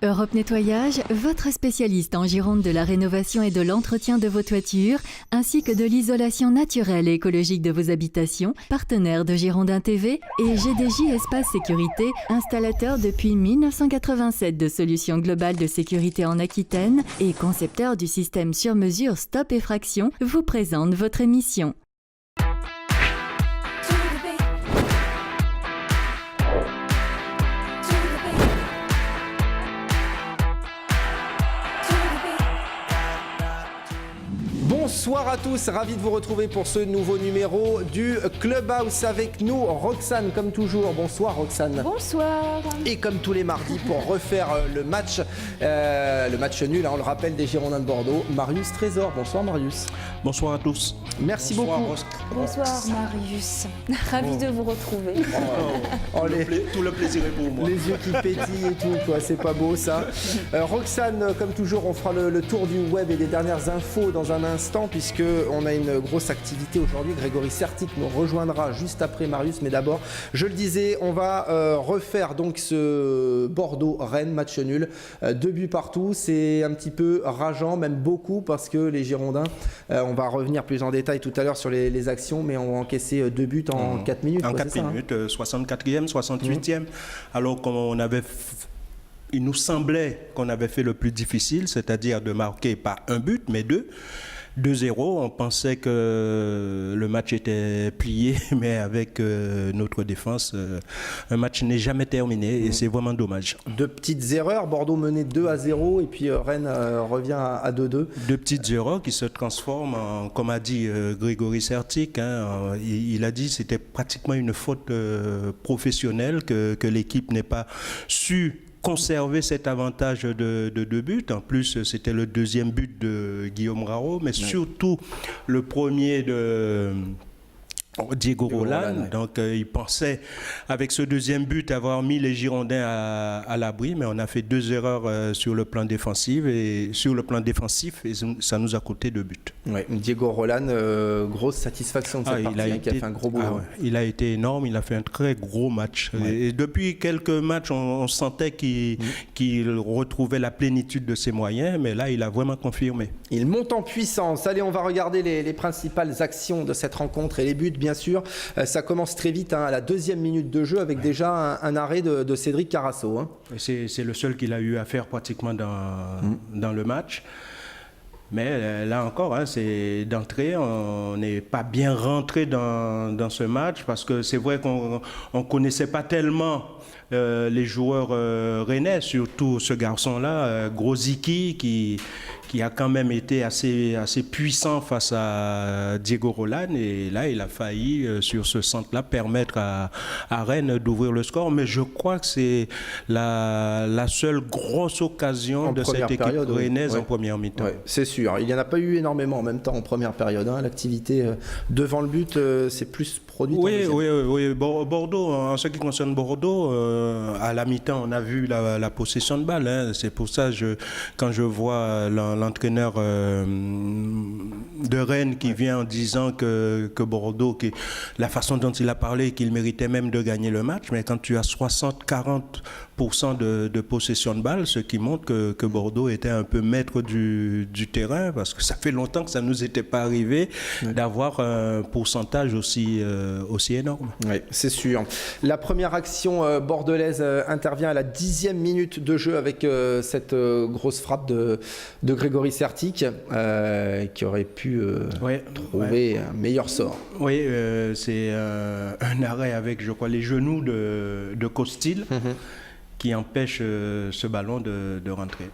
Europe Nettoyage, votre spécialiste en Gironde de la rénovation et de l'entretien de vos toitures, ainsi que de l'isolation naturelle et écologique de vos habitations, partenaire de Girondin TV et GDJ Espace Sécurité, installateur depuis 1987 de solutions globales de sécurité en Aquitaine et concepteur du système sur mesure Stop Effraction, vous présente votre émission. Bonsoir à tous, ravi de vous retrouver pour ce nouveau numéro du Clubhouse avec nous, Roxane comme toujours. Bonsoir Roxane. Bonsoir. Et comme tous les mardis pour refaire le match nul, on le rappelle, des Girondins de Bordeaux, Marius Trésor. Bonsoir Marius. Bonsoir à tous. Merci Bonsoir, beaucoup. Bonsoir Marius, ravi de vous retrouver. Tout le plaisir est pour moi. Les yeux qui pétillent et tout, quoi. C'est pas beau ça. Roxane, comme toujours, on fera le tour du web et des dernières infos dans un instant, puisqu'on a une grosse activité aujourd'hui. Grégory Sertic nous rejoindra juste après Marius, mais d'abord, je le disais, on va refaire donc ce Bordeaux-Rennes, match nul. 2 buts partout, c'est un petit peu rageant, même beaucoup, parce que les Girondins, on va revenir plus en détail tout à l'heure sur les actions, mais on va encaisser 2 buts en 4 minutes. En 4 minutes, 64e, 68e, alors qu'on avait... Il nous semblait qu'on avait fait le plus difficile, c'est-à-dire de marquer pas un but, mais 2. 2-0, on pensait que le match était plié, mais avec notre défense, un match n'est jamais terminé et c'est vraiment dommage. 2 petites erreurs, Bordeaux menait 2-0 et puis Rennes revient à 2-2. 2 petites erreurs qui se transforment en, comme a dit Grégory Sertic, il a dit que c'était pratiquement une faute professionnelle que l'équipe n'ait pas su conserver cet avantage de 2 buts. En plus, c'était le 2e but de Guillaume Rareau, mais surtout le premier de Diego Roland. Donc, il pensait, avec ce 2e but, avoir mis les Girondins à l'abri, mais on a fait 2 erreurs sur le plan défensif et ça nous a coûté 2 buts. Ouais, Diego Roland, grosse satisfaction de cette partie, qui a fait un gros boulot. Il a été énorme, il a fait un très gros match. Et depuis quelques matchs, on sentait qu'il retrouvait la plénitude de ses moyens, mais là, il a vraiment confirmé. Il monte en puissance. Allez, on va regarder les principales actions de cette rencontre et les buts, bien sûr. Ça commence très vite, à la 2e minute de jeu, avec déjà un arrêt de Cédric Carasso. C'est le seul qu'il a eu à faire pratiquement dans le match. Mais là encore, c'est d'entrée, on n'est pas bien rentré dans ce match parce que c'est vrai qu'on ne connaissait pas tellement les joueurs rennais, surtout ce garçon-là, Grosicki, qui a quand même été assez puissant face à Diego Roland. Et là, il a failli, sur ce centre-là, permettre à Rennes d'ouvrir le score. Mais je crois que c'est la seule grosse occasion de cette équipe rennaise en première mi-temps. Ouais, c'est sûr. Il n'y en a pas eu énormément en même temps en première période. L'activité devant le but, c'est plus produit. Oui. Bordeaux, en ce qui concerne Bordeaux, à la mi-temps, on a vu la possession de balle. C'est pour ça, quand je vois l'entraîneur de Rennes qui vient en disant que Bordeaux, la façon dont il a parlé, qu'il méritait même de gagner le match, mais quand tu as 60-40% de possession de balle, ce qui montre que Bordeaux était un peu maître du terrain, parce que ça fait longtemps que ça ne nous était pas arrivé d'avoir un pourcentage aussi énorme. Oui, c'est sûr. La première action bordelaise intervient à la 10e minute de jeu avec cette grosse frappe de Grégory Sertic qui aurait pu trouver un meilleur sort. Oui, c'est un arrêt avec, je crois, les genoux de Costil qui empêche ce ballon de rentrer.